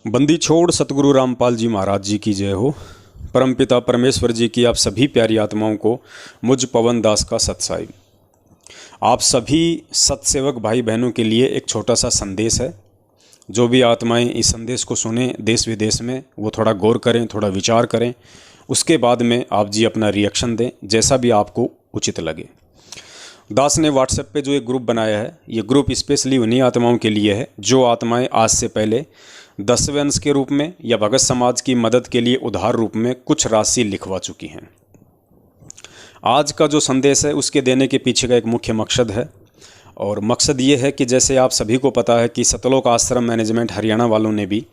बंदी छोड़ सतगुरु रामपाल जी महाराज जी की जय हो। परमपिता परमेश्वर जी की आप सभी प्यारी आत्माओं को मुझ पवन दास का सत्साई। आप सभी सत्सेवक भाई बहनों के लिए एक छोटा सा संदेश है। जो भी आत्माएं इस संदेश को सुने देश विदेश में, वो थोड़ा गौर करें, थोड़ा विचार करें। उसके बाद में आप जी अपना रिएक्शन दें, जैसा भी आपको उचित लगे। दास ने व्हाट्सएप पे जो एक ग्रुप बनाया है, ये ग्रुप स्पेशली उन्हीं आत्माओं के लिए है जो आत्माएं आज से पहले 10वें अंश के रूप में या भगत समाज की मदद के लिए उधार रूप में कुछ राशि लिखवा चुकी हैं। आज का जो संदेश है उसके देने के पीछे का एक मुख्य मकसद है, और मकसद ये है कि जैसे आप सभी को पता है कि सतलोक आश्रम मैनेजमेंट हरियाणा वालों ने भी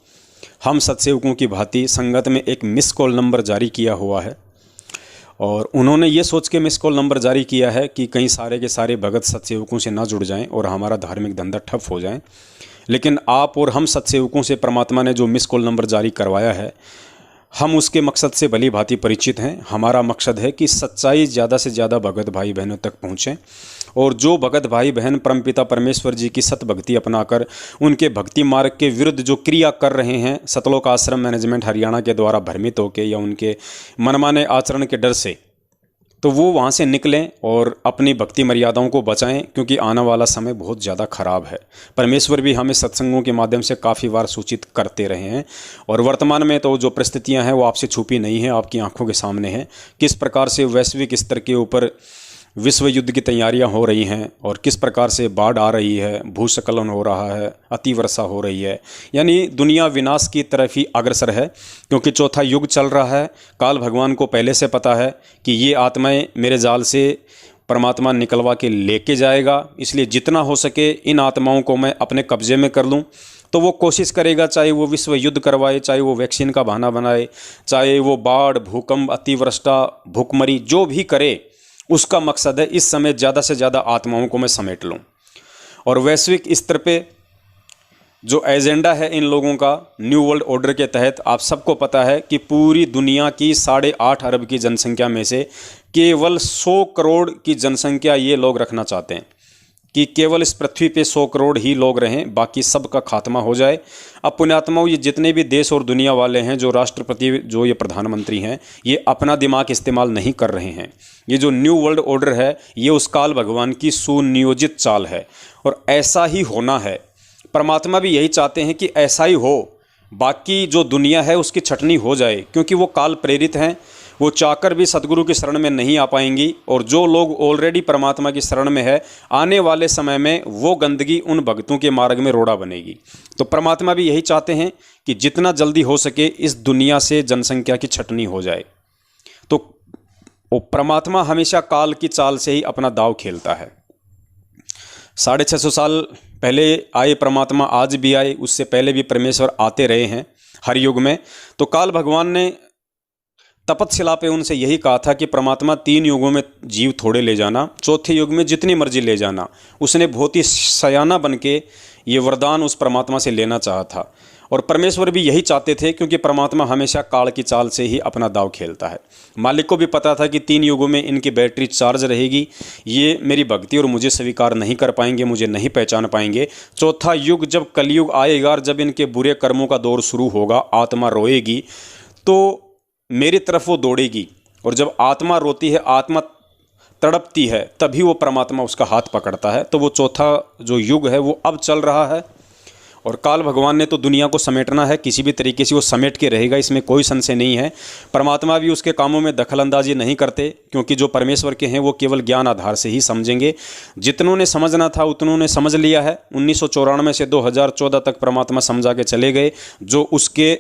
हम सत्सेवकों की भांति संगत में एक मिस कॉल नंबर जारी किया हुआ है। और उन्होंने ये सोच के मिस कॉल नंबर जारी किया है कि कहीं सारे के सारे भगत सत्सेवकों से ना जुड़ जाएं और हमारा धार्मिक धंधा ठप हो जाए। लेकिन आप और हम सत्सेवकों से परमात्मा ने जो मिस कॉल नंबर जारी करवाया है, हम उसके मकसद से भली भांति परिचित हैं। हमारा मकसद है कि सच्चाई ज़्यादा से ज़्यादा भगत भाई बहनों तक पहुँचें, और जो भगत भाई बहन परमपिता परमेश्वर जी की सत भक्ति अपनाकर उनके भक्ति मार्ग के विरुद्ध जो क्रिया कर रहे हैं, सतलोक आश्रम मैनेजमेंट हरियाणा के द्वारा भ्रमित होकर या उनके मनमाने आचरण के डर से, तो वो वहाँ से निकलें और अपनी भक्ति मर्यादाओं को बचाएं, क्योंकि आने वाला समय बहुत ज़्यादा ख़राब है। परमेश्वर भी हमें सत्संगों के माध्यम से काफ़ी बार सूचित करते रहे हैं, और वर्तमान में तो जो परिस्थितियां हैं वो आपसे छुपी नहीं है, आपकी आंखों के सामने है। किस प्रकार से वैश्विक स्तर के ऊपर विश्व युद्ध की तैयारियां हो रही हैं, और किस प्रकार से बाढ़ आ रही है, भूस्खलन हो रहा है, अतिवर्षा हो रही है, यानी दुनिया विनाश की तरफ ही अग्रसर है। क्योंकि चौथा युग चल रहा है। काल भगवान को पहले से पता है कि ये आत्माएं मेरे जाल से परमात्मा निकलवा के लेके जाएगा, इसलिए जितना हो सके इन आत्माओं को मैं अपने कब्जे में कर लूँ। तो वो कोशिश करेगा, चाहे वो विश्व युद्ध करवाए, चाहे वो वैक्सीन का बहाना बनाए, चाहे वो बाढ़, भूकंप, अतिवृष्टा, भूखमरी, जो भी करे, उसका मकसद है इस समय ज़्यादा से ज़्यादा आत्माओं को मैं समेट लूँ। और वैश्विक स्तर पे जो एजेंडा है इन लोगों का, न्यू वर्ल्ड ऑर्डर के तहत आप सबको पता है कि पूरी दुनिया की 8.5 अरब की जनसंख्या में से केवल 100 करोड़ की जनसंख्या ये लोग रखना चाहते हैं कि केवल इस पृथ्वी पे 100 करोड़ ही लोग रहें, बाकी सब का खात्मा हो जाए। अब पुण्यात्माओं, ये जितने भी देश और दुनिया वाले हैं, जो राष्ट्रपति, जो ये प्रधानमंत्री हैं, ये अपना दिमाग इस्तेमाल नहीं कर रहे हैं। ये जो न्यू वर्ल्ड ऑर्डर है, ये उस काल भगवान की सुनियोजित चाल है, और ऐसा ही होना है। परमात्मा भी यही चाहते हैं कि ऐसा ही हो, बाकी जो दुनिया है उसकी छटनी हो जाए, क्योंकि वो काल प्रेरित हैं। वो चाहकर भी सदगुरु की शरण में नहीं आ पाएंगी, और जो लोग ऑलरेडी परमात्मा की शरण में है, आने वाले समय में वो गंदगी उन भक्तों के मार्ग में रोड़ा बनेगी। तो परमात्मा भी यही चाहते हैं कि जितना जल्दी हो सके इस दुनिया से जनसंख्या की छटनी हो जाए। तो वो परमात्मा हमेशा काल की चाल से ही अपना दाव खेलता है। 650 साल पहले आए परमात्मा, आज भी आए, उससे पहले भी परमेश्वर आते रहे हैं हर युग में। तो काल भगवान ने तपतशिला पे उनसे यही कहा था कि परमात्मा 3 युगों में जीव थोड़े ले जाना, चौथे युग में जितनी मर्जी ले जाना। उसने बहुत ही सयाना बन के ये वरदान उस परमात्मा से लेना चाहा था, और परमेश्वर भी यही चाहते थे, क्योंकि परमात्मा हमेशा काल की चाल से ही अपना दाव खेलता है। मालिक को भी पता था कि 3 युगों में इनकी बैटरी चार्ज रहेगी, ये मेरी भक्ति और मुझे स्वीकार नहीं कर पाएंगे, मुझे नहीं पहचान पाएंगे। चौथा युग जब कलयुग आएगा, और जब इनके बुरे कर्मों का दौर शुरू होगा, आत्मा रोएगी, तो मेरी तरफ वो दौड़ेगी, और जब आत्मा रोती है, आत्मा तड़पती है, तभी वो परमात्मा उसका हाथ पकड़ता है। तो वो चौथा जो युग है वो अब चल रहा है, और काल भगवान ने तो दुनिया को समेटना है, किसी भी तरीके से वो समेट के रहेगा, इसमें कोई संशय नहीं है। परमात्मा भी उसके कामों में दखलंदाजी नहीं करते, क्योंकि जो परमेश्वर के हैं वो केवल ज्ञान आधार से ही समझेंगे। जितनों ने समझना था उतनों ने समझ लिया है। 1994 से 2014 तक परमात्मा समझा के चले गए। जो उसके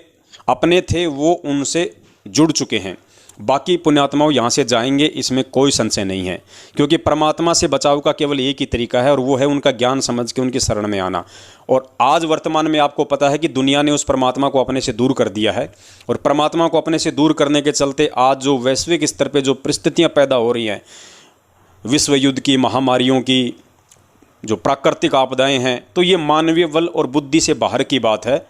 अपने थे वो उनसे जुड़ चुके हैं। बाकी पुण्यात्माओं यहाँ से जाएंगे, इसमें कोई संशय नहीं है, क्योंकि परमात्मा से बचाव का केवल एक ही तरीका है, और वो है उनका ज्ञान समझ के उनकी शरण में आना। और आज वर्तमान में आपको पता है कि दुनिया ने उस परमात्मा को अपने से दूर कर दिया है, और परमात्मा को अपने से दूर करने के चलते आज जो वैश्विक स्तर पर जो परिस्थितियाँ पैदा हो रही हैं, विश्व युद्ध की, महामारियों की, जो प्राकृतिक आपदाएँ हैं, तो ये मानवीय बल और बुद्धि से बाहर की बात है,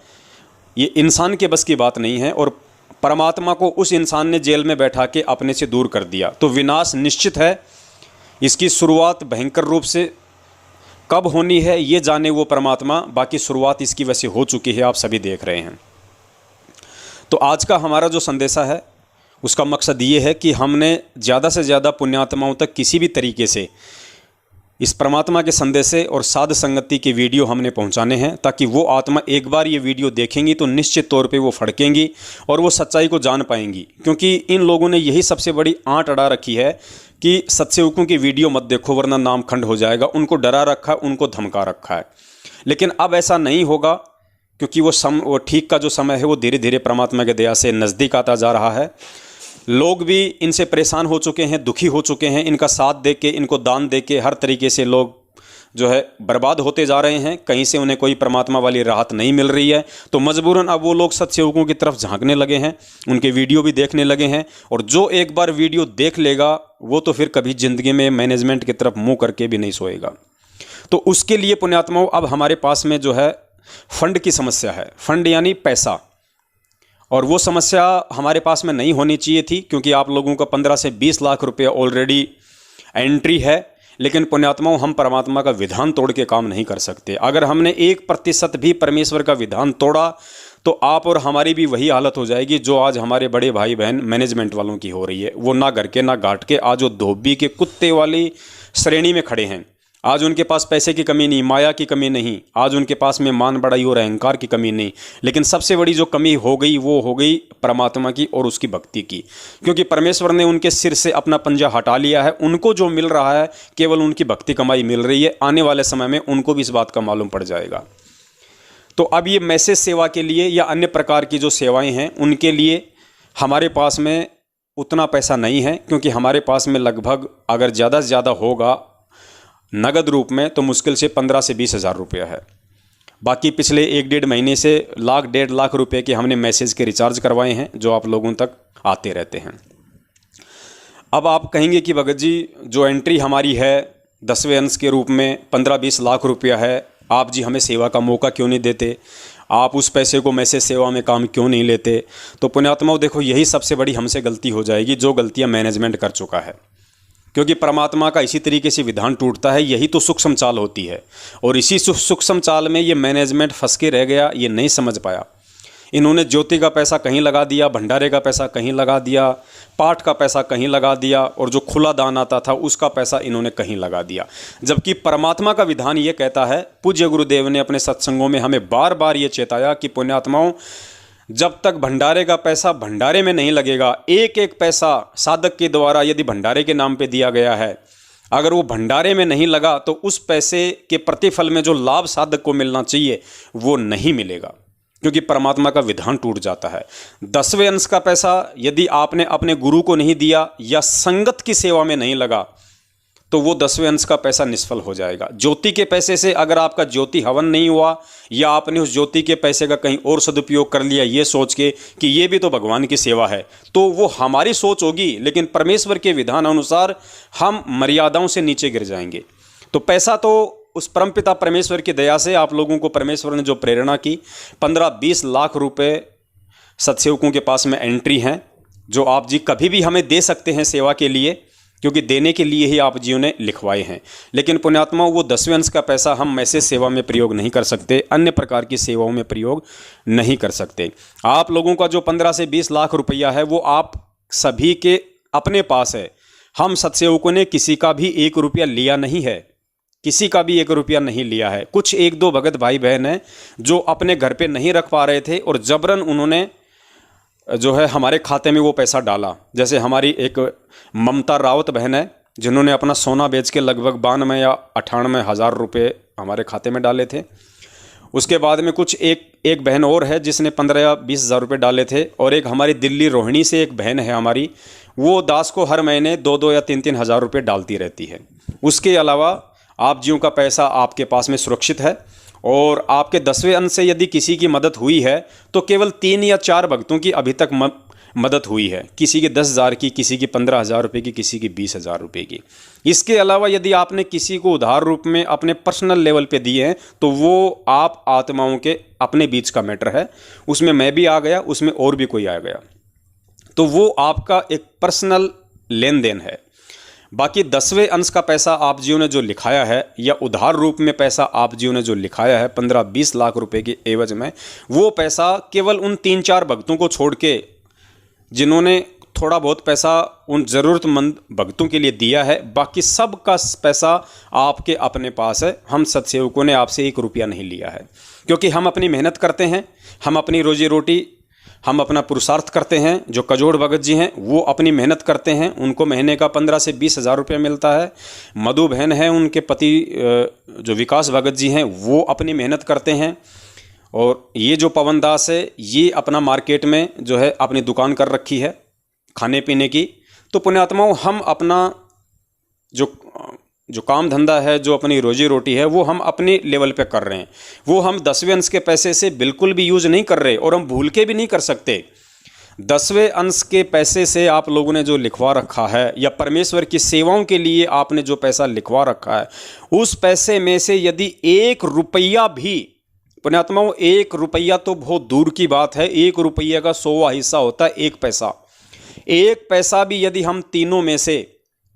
ये इंसान के बस की बात नहीं है। और परमात्मा को उस इंसान ने जेल में बैठा के अपने से दूर कर दिया, तो विनाश निश्चित है। इसकी शुरुआत भयंकर रूप से कब होनी है ये जाने वो परमात्मा, बाकी शुरुआत इसकी वैसे हो चुकी है, आप सभी देख रहे हैं। तो आज का हमारा जो संदेशा है उसका मकसद ये है कि हमने ज़्यादा से ज़्यादा पुण्यात्माओं तक किसी भी तरीके से इस परमात्मा के संदेशे और साध संगति के वीडियो हमने पहुंचाने हैं, ताकि वो आत्मा एक बार ये वीडियो देखेंगी तो निश्चित तौर पे वो फड़केंगी और वो सच्चाई को जान पाएंगी। क्योंकि इन लोगों ने यही सबसे बड़ी आंट अड़ा रखी है कि सत्सेवकों की वीडियो मत देखो वरना नाम खंड हो जाएगा। उनको डरा रखा है, उनको धमका रखा है। लेकिन अब ऐसा नहीं होगा, क्योंकि वो ठीक का जो समय है वो धीरे धीरे परमात्मा के दया से नज़दीक आता जा रहा है। लोग भी इनसे परेशान हो चुके हैं, दुखी हो चुके हैं। इनका साथ दे के, इनको दान दे के हर तरीके से लोग जो है बर्बाद होते जा रहे हैं। कहीं से उन्हें कोई परमात्मा वाली राहत नहीं मिल रही है, तो मजबूरन अब वो लोग सत्सेवकों की तरफ झांकने लगे हैं, उनके वीडियो भी देखने लगे हैं। और जो एक बार वीडियो देख लेगा वो तो फिर कभी ज़िंदगी में मैनेजमेंट की तरफ मुँह करके भी नहीं सोएगा। तो उसके लिए पुण्यात्माओं अब हमारे पास में जो है फंड की समस्या है। फंड यानी पैसा, और वो समस्या हमारे पास में नहीं होनी चाहिए थी, क्योंकि आप लोगों का 15 से 20 लाख रुपए ऑलरेडी एंट्री है। लेकिन पुण्यात्माओं, हम परमात्मा का विधान तोड़ के काम नहीं कर सकते। अगर हमने 1% भी परमेश्वर का विधान तोड़ा तो आप और हमारी भी वही हालत हो जाएगी जो आज हमारे बड़े भाई बहन मैनेजमेंट वालों की हो रही है। वो ना घर के ना घाट के, आज वो धोबी के कुत्ते वाली श्रेणी में खड़े हैं। आज उनके पास पैसे की कमी नहीं, माया की कमी नहीं, आज उनके पास में मान बड़ाई और अहंकार की कमी नहीं। लेकिन सबसे बड़ी जो कमी हो गई वो हो गई परमात्मा की और उसकी भक्ति की। क्योंकि परमेश्वर ने उनके सिर से अपना पंजा हटा लिया है। उनको जो मिल रहा है केवल उनकी भक्ति कमाई मिल रही है। आने वाले समय में उनको भी इस बात का मालूम पड़ जाएगा। तो अब ये मैसेज सेवा के लिए या अन्य प्रकार की जो सेवाएँ हैं उनके लिए हमारे पास में उतना पैसा नहीं है, क्योंकि हमारे पास में लगभग अगर ज़्यादा से ज़्यादा होगा नगद रूप में तो मुश्किल से 15 से 20 हज़ार रुपया है। बाकी पिछले 1-1.5 महीने से 1-1.5 लाख रुपए के हमने मैसेज के रिचार्ज करवाए हैं, जो आप लोगों तक आते रहते हैं। अब आप कहेंगे कि भगत जी, जो एंट्री हमारी है 10वें अंश के रूप में 15-20 लाख रुपया है, आप जी हमें सेवा का मौका क्यों नहीं देते? आप उस पैसे को मैसेज सेवा में काम क्यों नहीं लेते? तो पुण्यात्माओं, देखो यही सबसे बड़ी हमसे गलती हो जाएगी जो गलतियाँ मैनेजमेंट कर चुका है। क्योंकि परमात्मा का इसी तरीके से विधान टूटता है, यही तो सूक्ष्म चाल होती है। और इसी सूक्ष्म चाल में ये मैनेजमेंट फंस के रह गया, ये नहीं समझ पाया। इन्होंने ज्योति का पैसा कहीं लगा दिया, भंडारे का पैसा कहीं लगा दिया, पाठ का पैसा कहीं लगा दिया, और जो खुला दान आता था उसका पैसा इन्होंने कहीं लगा दिया। जबकि परमात्मा का विधान ये कहता है, पूज्य गुरुदेव ने अपने सत्संगों में हमें बार बार ये चेताया कि पुण्यात्माओं, जब तक भंडारे का पैसा भंडारे में नहीं लगेगा, एक एक पैसा साधक के द्वारा यदि भंडारे के नाम पे दिया गया है, अगर वो भंडारे में नहीं लगा तो उस पैसे के प्रतिफल में जो लाभ साधक को मिलना चाहिए वो नहीं मिलेगा, क्योंकि परमात्मा का विधान टूट जाता है। 10वें अंश का पैसा यदि आपने अपने गुरु को नहीं दिया या संगत की सेवा में नहीं लगा तो वो 10वें अंश का पैसा निष्फल हो जाएगा। ज्योति के पैसे से अगर आपका ज्योति हवन नहीं हुआ या आपने उस ज्योति के पैसे का कहीं और सदुपयोग कर लिया ये सोच के कि ये भी तो भगवान की सेवा है, तो वो हमारी सोच होगी, लेकिन परमेश्वर के विधान अनुसार हम मर्यादाओं से नीचे गिर जाएंगे। तो पैसा तो उस परमपिता परमेश्वर की दया से आप लोगों को परमेश्वर ने जो प्रेरणा की, 15-20 लाख रुपए सत्सेवकों के पास में एंट्री हैं, जो आप जी कभी भी हमें दे सकते हैं सेवा के लिए, क्योंकि देने के लिए ही आप जियों ने लिखवाए हैं। लेकिन पुण्यात्माओं, वो 10वें अंश का पैसा हम मैसेज सेवा में प्रयोग नहीं कर सकते, अन्य प्रकार की सेवाओं में प्रयोग नहीं कर सकते। आप लोगों का जो 15 से 20 लाख रुपया है वो आप सभी के अपने पास है। हम सत्सेवकों ने किसी का भी 1 रुपया लिया नहीं है, किसी का भी 1 रुपया नहीं लिया है। कुछ 1-2 भगत भाई बहन हैं जो अपने घर पे नहीं रख पा रहे थे और जबरन उन्होंने जो है हमारे खाते में वो पैसा डाला। जैसे हमारी एक ममता रावत बहन है जिन्होंने अपना सोना बेच के लगभग 92 या 98 हज़ार रुपये हमारे खाते में डाले थे। उसके बाद में कुछ एक बहन और है जिसने 15 या 20 हज़ार रुपये डाले थे, और एक हमारी दिल्ली रोहिणी से एक बहन है हमारी, वो दास को हर महीने 2-2 या 3-3 हज़ार रुपये डालती रहती है। उसके अलावा आप जियों का पैसा आपके पास में सुरक्षित है, और आपके 10वें अंश से यदि किसी की मदद हुई है तो केवल 3 या 4 भक्तों की अभी तक मदद हुई है। किसी की 10,000 की, किसी की 15,000 रुपये की, किसी की 20,000 रुपये की। इसके अलावा यदि आपने किसी को उधार रूप में अपने पर्सनल लेवल पे दिए हैं तो वो आप आत्माओं के अपने बीच का मैटर है। उसमें मैं भी आ गया, उसमें और भी कोई आ गया, तो वो आपका एक पर्सनल लेन देन है। बाकी 10वें अंश का पैसा आप जियों ने जो लिखाया है या उधार रूप में पैसा आप जियों ने जो लिखाया है 15-20 लाख रुपए के एवज में, वो पैसा केवल उन 3-4 भक्तों को छोड़ के जिन्होंने थोड़ा बहुत पैसा उन ज़रूरतमंद भक्तों के लिए दिया है, बाकी सब का पैसा आपके अपने पास है। हम सत्सेवकों ने आपसे 1 रुपया नहीं लिया है, क्योंकि हम अपनी मेहनत करते हैं, हम अपनी रोजी रोटी, हम अपना पुरुषार्थ करते हैं। जो कजोड़ भगत जी हैं वो अपनी मेहनत करते हैं, उनको महीने का 15 से 20 हज़ार रुपये मिलता है। मधु बहन है, उनके पति जो विकास भगत जी हैं वो अपनी मेहनत करते हैं। और ये जो पवन दास है ये अपना मार्केट में जो है अपनी दुकान कर रखी है खाने पीने की। तो पुण्यात्माओं, हम अपना जो काम धंधा है, जो अपनी रोजी रोटी है, वो हम अपने लेवल पे कर रहे हैं। वो हम 10वें अंश के पैसे से बिल्कुल भी यूज़ नहीं कर रहे, और हम भूल के भी नहीं कर सकते। 10वें अंश के पैसे से आप लोगों ने जो लिखवा रखा है या परमेश्वर की सेवाओं के लिए आपने जो पैसा लिखवा रखा है, उस पैसे में से यदि 1 रुपया भी, पुण्यात्माओं 1 रुपया तो बहुत दूर की बात है, 1 रुपये का 100वां हिस्सा होता है 1 पैसा। 1 पैसा भी यदि हम तीनों में से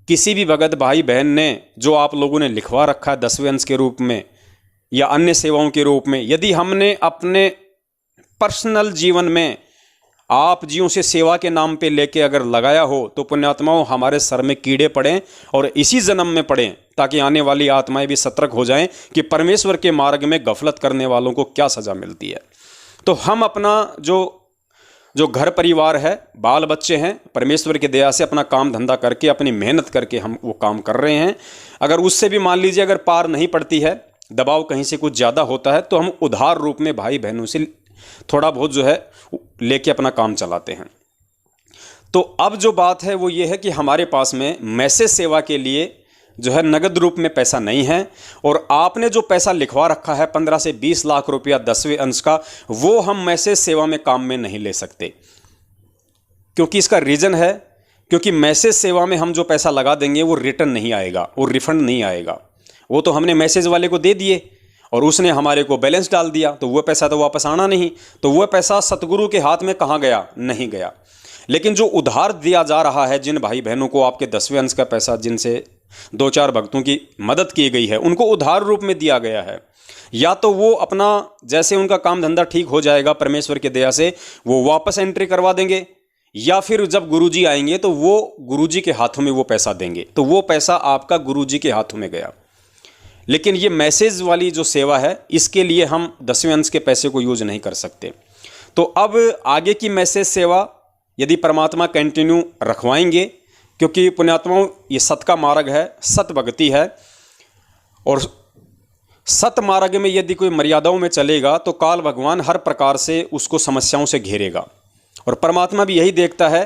किसी भी भगत भाई बहन ने जो आप लोगों ने लिखवा रखा है 10वें अंश के रूप में या अन्य सेवाओं के रूप में, यदि हमने अपने पर्सनल जीवन में आप जियों से सेवा के नाम पे लेके अगर लगाया हो, तो पुण्यात्माओं हमारे सर में कीड़े पड़ें और इसी जन्म में पड़ें, ताकि आने वाली आत्माएं भी सतर्क हो जाएं कि परमेश्वर के मार्ग में गफलत करने वालों को क्या सज़ा मिलती है। तो हम अपना जो घर परिवार है, बाल बच्चे हैं, परमेश्वर की दया से अपना काम धंधा करके, अपनी मेहनत करके हम वो काम कर रहे हैं। अगर उससे भी मान लीजिए अगर पार नहीं पड़ती है, दबाव कहीं से कुछ ज़्यादा होता है, तो हम उधार रूप में भाई बहनों से थोड़ा बहुत जो है लेके अपना काम चलाते हैं। तो अब जो बात है वो ये है कि हमारे पास में मैसेज सेवा के लिए जो है नगद रूप में पैसा नहीं है, और आपने जो पैसा लिखवा रखा है 15 से 20 लाख रुपया 10वें अंश का, वो हम मैसेज सेवा में काम में नहीं ले सकते। क्योंकि इसका रीज़न है, क्योंकि मैसेज सेवा में हम जो पैसा लगा देंगे वो रिटर्न नहीं आएगा, वो रिफंड नहीं आएगा। वो तो हमने मैसेज वाले को दे दिए और उसने हमारे को बैलेंस डाल दिया, तो वह पैसा तो वापस आना नहीं। तो वह पैसा सतगुरु के हाथ में कहाँ गया? नहीं गया। लेकिन जो उधार दिया जा रहा है, जिन भाई बहनों को आपके 10वें अंश का पैसा, जिनसे 2-4 भक्तों की मदद की गई है, उनको उधार रूप में दिया गया है। या तो वो अपना जैसे उनका काम धंधा ठीक हो जाएगा परमेश्वर की दया से, वो वापस एंट्री करवा देंगे, या फिर जब गुरुजी आएंगे तो वो गुरुजी के हाथों में वो पैसा देंगे, तो वो पैसा आपका गुरुजी के हाथों में गया। लेकिन ये मैसेज वाली जो सेवा है, इसके लिए हम 10वें अंश के पैसे को यूज नहीं कर सकते। तो अब आगे की मैसेज सेवा यदि परमात्मा कंटिन्यू रखवाएंगे, क्योंकि पुण्यात्माओं ये सत का मार्ग है, सत भक्ति है, और सत मार्ग में यदि कोई मर्यादाओं में चलेगा तो काल भगवान हर प्रकार से उसको समस्याओं से घेरेगा। और परमात्मा भी यही देखता है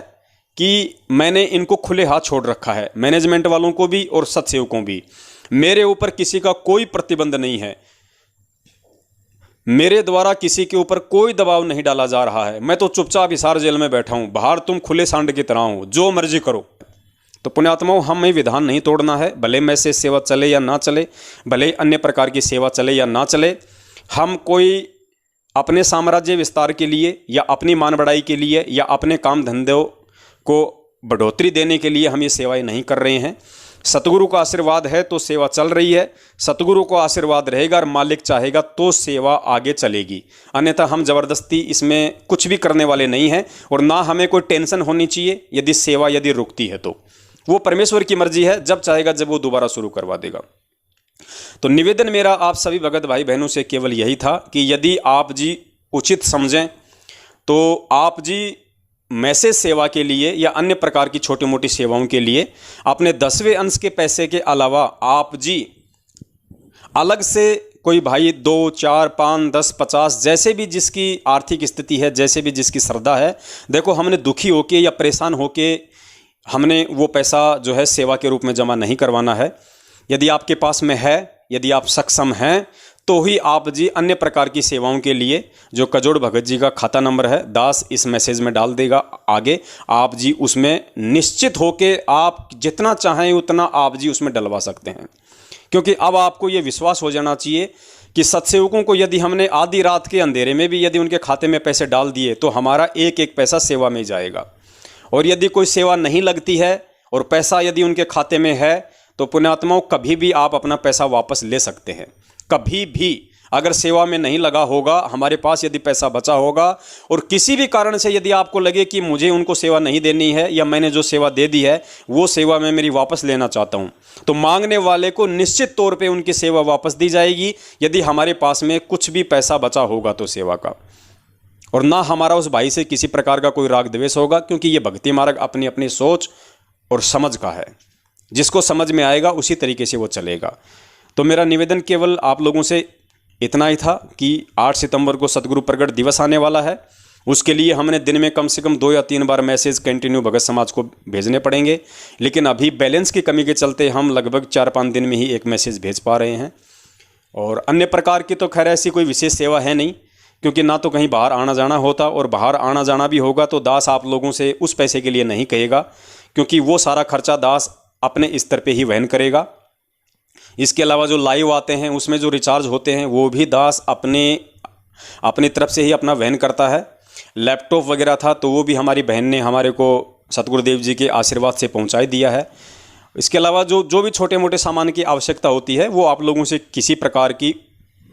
कि मैंने इनको खुले हाथ छोड़ रखा है, मैनेजमेंट वालों को भी और सत्सेवकों भी। मेरे ऊपर किसी का कोई प्रतिबंध नहीं है, मेरे द्वारा किसी के ऊपर कोई दबाव नहीं डाला जा रहा है। मैं तो चुपचाप हिसार जेल में बैठा हूं, बाहर तुम खुले सांड की तरह हो, जो मर्जी करो। तो पुण्यात्माओं, हमें विधान नहीं तोड़ना है, भले मैसेज सेवा चले या ना चले, भले अन्य प्रकार की सेवा चले या ना चले। हम कोई अपने साम्राज्य विस्तार के लिए या अपनी मान बढ़ाई के लिए या अपने काम धंधों को बढ़ोतरी देने के लिए हम ये सेवाएं नहीं कर रहे हैं। सतगुरु का आशीर्वाद है तो सेवा चल रही है, सतगुरु को आशीर्वाद रहेगा और मालिक चाहेगा तो सेवा आगे चलेगी। अन्यथा हम ज़बरदस्ती इसमें कुछ भी करने वाले नहीं हैं, और ना हमें कोई टेंशन होनी चाहिए यदि सेवा यदि रुकती है तो। वो परमेश्वर की मर्जी है, जब चाहेगा जब वो दोबारा शुरू करवा देगा। तो निवेदन मेरा आप सभी भगत भाई बहनों से केवल यही था कि यदि आप जी उचित समझें तो आप जी मैसेज सेवा के लिए या अन्य प्रकार की छोटी मोटी सेवाओं के लिए अपने 10वें अंश के पैसे के अलावा आप जी अलग से कोई भाई 2, 4, 5, 10, 50 जैसे भी जिसकी आर्थिक स्थिति है, जैसे भी जिसकी श्रद्धा है, देखो हमने दुखी होके या परेशान होके हमने वो पैसा जो है सेवा के रूप में जमा नहीं करवाना है। यदि आपके पास में है, यदि आप सक्षम हैं, तो ही आप जी अन्य प्रकार की सेवाओं के लिए जो कजोड़ भगत जी का खाता नंबर है, दास इस मैसेज में डाल देगा आगे, आप जी उसमें निश्चित होके आप जितना चाहें उतना आप जी उसमें डलवा सकते हैं। क्योंकि अब आपको ये विश्वास हो जाना चाहिए कि सत्सेवकों को यदि हमने आधी रात के अंधेरे में भी यदि उनके खाते में पैसे डाल दिए तो हमारा एक एक पैसा सेवा में जाएगा। और यदि कोई सेवा नहीं लगती है और पैसा यदि उनके खाते में है तो पुण्यात्माओं कभी भी आप अपना पैसा वापस ले सकते हैं। कभी भी अगर सेवा में नहीं लगा होगा, हमारे पास यदि पैसा बचा होगा और किसी भी कारण से यदि आपको लगे कि मुझे उनको सेवा नहीं देनी है या मैंने जो सेवा दे दी है वो सेवा मैं मेरी वापस लेना चाहता हूं, तो मांगने वाले को निश्चित तौर पे उनकी सेवा वापस दी जाएगी यदि हमारे पास में कुछ भी पैसा बचा होगा तो सेवा का। और ना हमारा उस भाई से किसी प्रकार का कोई राग द्वेष होगा, क्योंकि ये भक्ति मार्ग अपनी अपनी सोच और समझ का है। जिसको समझ में आएगा उसी तरीके से वो चलेगा। तो मेरा निवेदन केवल आप लोगों से इतना ही था कि 8 सितंबर को सतगुरु प्रगट दिवस आने वाला है। उसके लिए हमने दिन में कम से कम 2 या 3 बार मैसेज कंटिन्यू भगत समाज को भेजने पड़ेंगे, लेकिन अभी बैलेंस की कमी के चलते हम लगभग 4-5 दिन में ही एक मैसेज भेज पा रहे हैं। और अन्य प्रकार की तो खैर ऐसी कोई विशेष सेवा है नहीं, क्योंकि ना तो कहीं बाहर आना जाना होता, और बाहर आना जाना भी होगा तो दास आप लोगों से उस पैसे के लिए नहीं कहेगा, क्योंकि वो सारा खर्चा दास अपने स्तर पे ही वहन करेगा। इसके अलावा जो लाइव आते हैं उसमें जो रिचार्ज होते हैं वो भी दास अपनी तरफ से ही अपना वहन करता है। लैपटॉप वगैरह था तो वो भी हमारी बहन ने हमारे को सतगुरुदेव जी के आशीर्वाद से पहुंचाई दिया है। इसके अलावा जो भी छोटे मोटे सामान की आवश्यकता होती है वो आप लोगों से किसी प्रकार की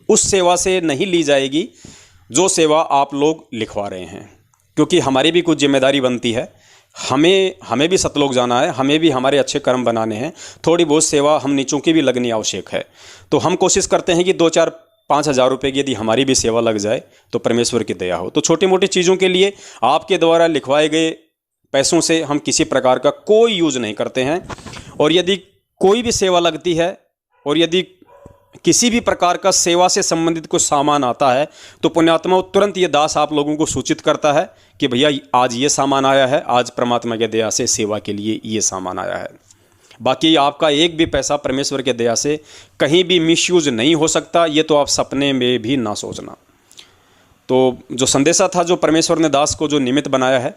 उस सेवा से नहीं ली जाएगी जो सेवा आप लोग लिखवा रहे हैं, क्योंकि हमारी भी कुछ जिम्मेदारी बनती है। हमें भी सतलोक जाना है, हमें भी हमारे अच्छे कर्म बनाने हैं। थोड़ी बहुत सेवा हम नीचों की भी लगनी आवश्यक है। तो हम कोशिश करते हैं कि 2-4-5 हज़ार रुपये की यदि हमारी भी सेवा लग जाए तो परमेश्वर की दया हो। तो छोटी मोटी चीज़ों के लिए आपके द्वारा लिखवाए गए पैसों से हम किसी प्रकार का कोई यूज़ नहीं करते हैं। और यदि कोई भी सेवा लगती है और यदि किसी भी प्रकार का सेवा से संबंधित कोई सामान आता है तो पुण्यात्मा तुरंत ये दास आप लोगों को सूचित करता है कि भैया आज ये सामान आया है, आज परमात्मा के दया से सेवा के लिए ये सामान आया है। बाकी आपका एक भी पैसा परमेश्वर के दया से कहीं भी मिसयूज नहीं हो सकता, ये तो आप सपने में भी ना सोचना। तो जो संदेशा था, जो परमेश्वर ने दास को जो निमित्त बनाया है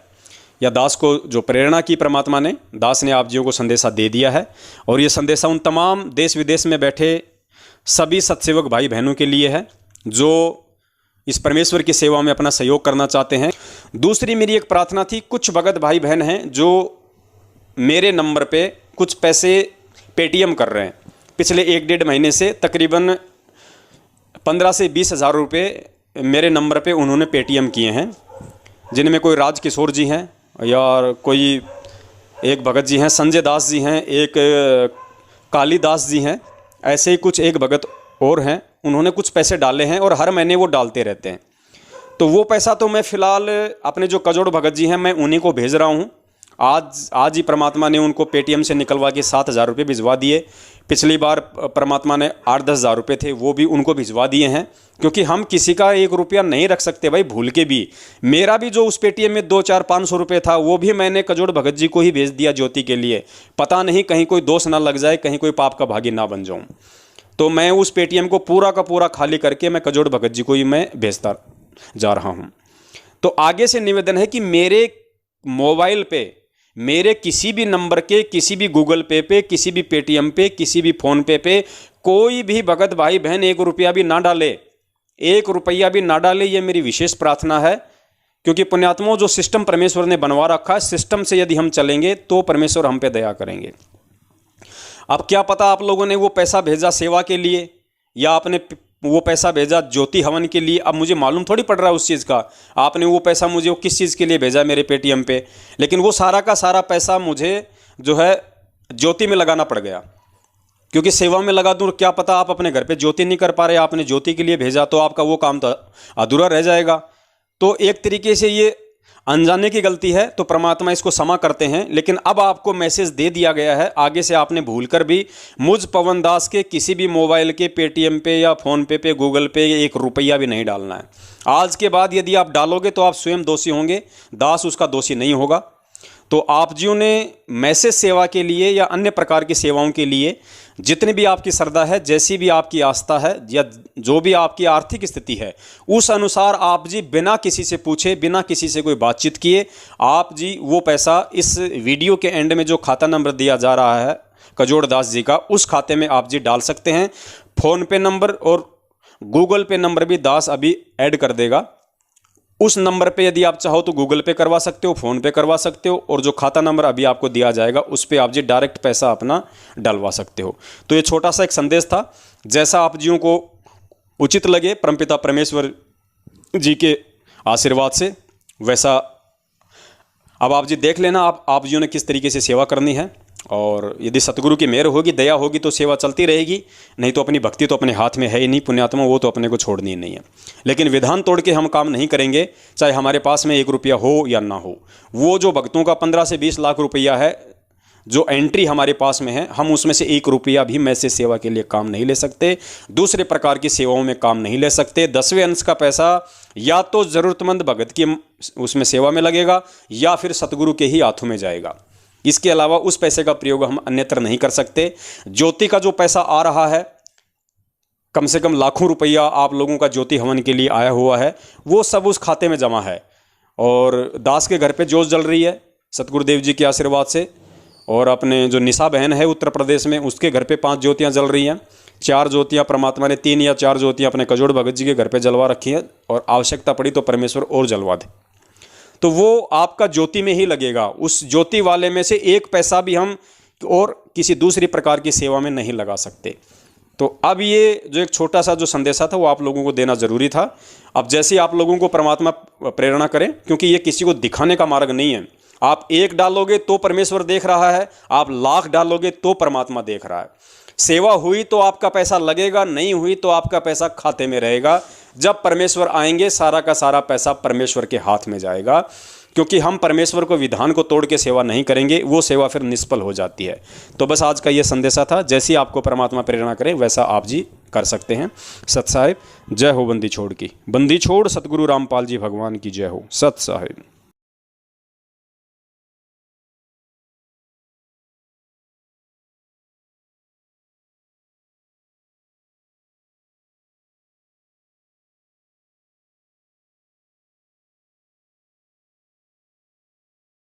या दास को जो प्रेरणा की परमात्मा ने, दास ने आप जियों को संदेशा दे दिया है। और ये संदेशा उन तमाम देश विदेश में बैठे सभी सत्सेवक भाई बहनों के लिए है जो इस परमेश्वर की सेवा में अपना सहयोग करना चाहते हैं। दूसरी मेरी एक प्रार्थना थी, कुछ भगत भाई बहन हैं जो मेरे नंबर पे कुछ पैसे पेटीएम कर रहे हैं। पिछले 1-1.5 महीने से तकरीबन 15 से 20 हज़ार रुपये मेरे नंबर पे उन्होंने पेटीएम किए हैं, जिनमें कोई राजकिशोर जी हैं या कोई एक भगत जी हैं, संजय दास जी हैं, एक कालीदास जी हैं, ऐसे ही कुछ एक भगत और हैं। उन्होंने कुछ पैसे डाले हैं और हर महीने वो डालते रहते हैं। तो वो पैसा तो मैं फ़िलहाल अपने जो कजोड़ भगत जी हैं मैं उन्हीं को भेज रहा हूँ। आज ही परमात्मा ने उनको पेटीएम से निकलवा के 7,000 रुपये भिजवा दिए। पिछली बार परमात्मा ने 8-10 हज़ार रुपये थे वो भी उनको भिजवा दिए हैं, क्योंकि हम किसी का 1 रुपया नहीं रख सकते भाई भूल के भी। मेरा भी जो उस पेटीएम में 2-4-500 रुपये था वो भी मैंने कजोड़ भगत जी को ही भेज दिया ज्योति के लिए। पता नहीं कहीं कोई दोष ना लग जाए, कहीं कोई पाप का भागी ना बन जाऊँ। तो मैं उस पेटीएम को पूरा का पूरा खाली करके मैं कजोड़ भगत जी को ही मैं भेजता जा रहा हूँ। तो आगे से निवेदन है कि मेरे मोबाइल पे मेरे किसी भी नंबर के, किसी भी गूगल पे, किसी भी पेटीएम पे, किसी भी फ़ोन पे कोई भी भगत भाई बहन 1 रुपया भी ना डाले, 1 रुपया भी ना डाले। ये मेरी विशेष प्रार्थना है, क्योंकि पुण्यात्माओं जो सिस्टम परमेश्वर ने बनवा रखा है, सिस्टम से यदि हम चलेंगे तो परमेश्वर हम पे दया करेंगे। अब क्या पता आप लोगों ने वो पैसा भेजा सेवा के लिए या आपने वो पैसा भेजा ज्योति हवन के लिए। अब मुझे मालूम थोड़ी पड़ रहा है उस चीज़ का, आपने वो पैसा मुझे वो किस चीज़ के लिए भेजा मेरे पेटीएम पे। लेकिन वो सारा का सारा पैसा मुझे जो है ज्योति में लगाना पड़ गया, क्योंकि सेवा में लगा दूँ। क्या पता आप अपने घर पे ज्योति नहीं कर पा रहे, आपने ज्योति के लिए भेजा तो आपका वो काम तो अधूरा रह जाएगा। तो एक तरीके से ये अनजाने की गलती है, तो परमात्मा इसको क्षमा करते हैं। लेकिन अब आपको मैसेज दे दिया गया है, आगे से आपने भूलकर भी मुझ पवन दास के किसी भी मोबाइल के पेटीएम पे या फ़ोन पे गूगल पे 1 रुपया भी नहीं डालना है। आज के बाद यदि आप डालोगे तो आप स्वयं दोषी होंगे, दास उसका दोषी नहीं होगा। तो आप जियों ने मैसेज सेवा के लिए या अन्य प्रकार की सेवाओं के लिए जितनी भी आपकी श्रद्धा है, जैसी भी आपकी आस्था है या जो भी आपकी आर्थिक स्थिति है, उस अनुसार आप जी बिना किसी से पूछे, बिना किसी से कोई बातचीत किए, आप जी वो पैसा इस वीडियो के एंड में जो खाता नंबर दिया जा रहा है कजोड़ दास जी का, उस खाते में आप जी डाल सकते हैं। फ़ोन पे नंबर और गूगल पे नंबर भी दास अभी ऐड कर देगा। उस नंबर पे यदि आप चाहो तो गूगल पे करवा सकते हो, फ़ोन पे करवा सकते हो, और जो खाता नंबर अभी आपको दिया जाएगा उस पर आप जी डायरेक्ट पैसा अपना डलवा सकते हो। तो ये छोटा सा एक संदेश था, जैसा आप जियों को उचित लगे परमपिता परमेश्वर जी के आशीर्वाद से, वैसा अब आप जी देख लेना आप जियों ने किस तरीके से सेवा करनी है। और यदि सतगुरु की मेहर होगी, दया होगी तो सेवा चलती रहेगी, नहीं तो अपनी भक्ति तो अपने हाथ में है ही नहीं पुण्यात्मा, वो तो अपने को छोड़नी ही नहीं है। लेकिन विधान तोड़ के हम काम नहीं करेंगे, चाहे हमारे पास में 1 रुपया हो या ना हो। वो जो भक्तों का 15 से 20 लाख रुपया है जो एंट्री हमारे पास में है, हम उसमें से 1 रुपया भी मैसेज सेवा के लिए काम नहीं ले सकते, दूसरे प्रकार की सेवाओं में काम नहीं ले सकते। 10वें अंश का पैसा या तो ज़रूरतमंद भगत की उसमें सेवा में लगेगा या फिर सतगुरु के ही हाथों में जाएगा। इसके अलावा उस पैसे का प्रयोग हम अन्यत्र नहीं कर सकते। ज्योति का जो पैसा आ रहा है, कम से कम लाखों रुपया आप लोगों का ज्योति हवन के लिए आया हुआ है, वो सब उस खाते में जमा है। और दास के घर पे जोत जल रही है सतगुरुदेव जी के आशीर्वाद से। और अपने जो निशा बहन है उत्तर प्रदेश में, उसके घर पे 5 ज्योतियाँ जल रही हैं। 4 ज्योतियाँ परमात्मा ने 3 या 4 ज्योतियाँ अपने कजोड़ भगत जी के घर पे जलवा रखी हैं, और आवश्यकता पड़ी तो परमेश्वर और जलवा दे, तो वो आपका ज्योति में ही लगेगा। उस ज्योति वाले में से 1 पैसा भी हम और किसी दूसरी प्रकार की सेवा में नहीं लगा सकते। तो अब ये जो एक छोटा सा जो संदेशा था वो आप लोगों को देना ज़रूरी था। अब जैसे आप लोगों को परमात्मा प्रेरणा करें, क्योंकि ये किसी को दिखाने का मार्ग नहीं है। आप 1 डालोगे तो परमेश्वर देख रहा है, आप 1,00,000 डालोगे तो परमात्मा देख रहा है। सेवा हुई तो आपका पैसा लगेगा, नहीं हुई तो आपका पैसा खाते में रहेगा। जब परमेश्वर आएंगे सारा का सारा पैसा परमेश्वर के हाथ में जाएगा, क्योंकि हम परमेश्वर को विधान को तोड़ के सेवा नहीं करेंगे, वो सेवा फिर निष्फल हो जाती है। तो बस आज का ये संदेशा था, जैसी आपको परमात्मा प्रेरणा करे वैसा आप जी कर सकते हैं। सत साहिब जय हो बंदी छोड़ की। बंदी छोड़ सतगुरु रामपाल जी भगवान की जय हो। सत साहिब।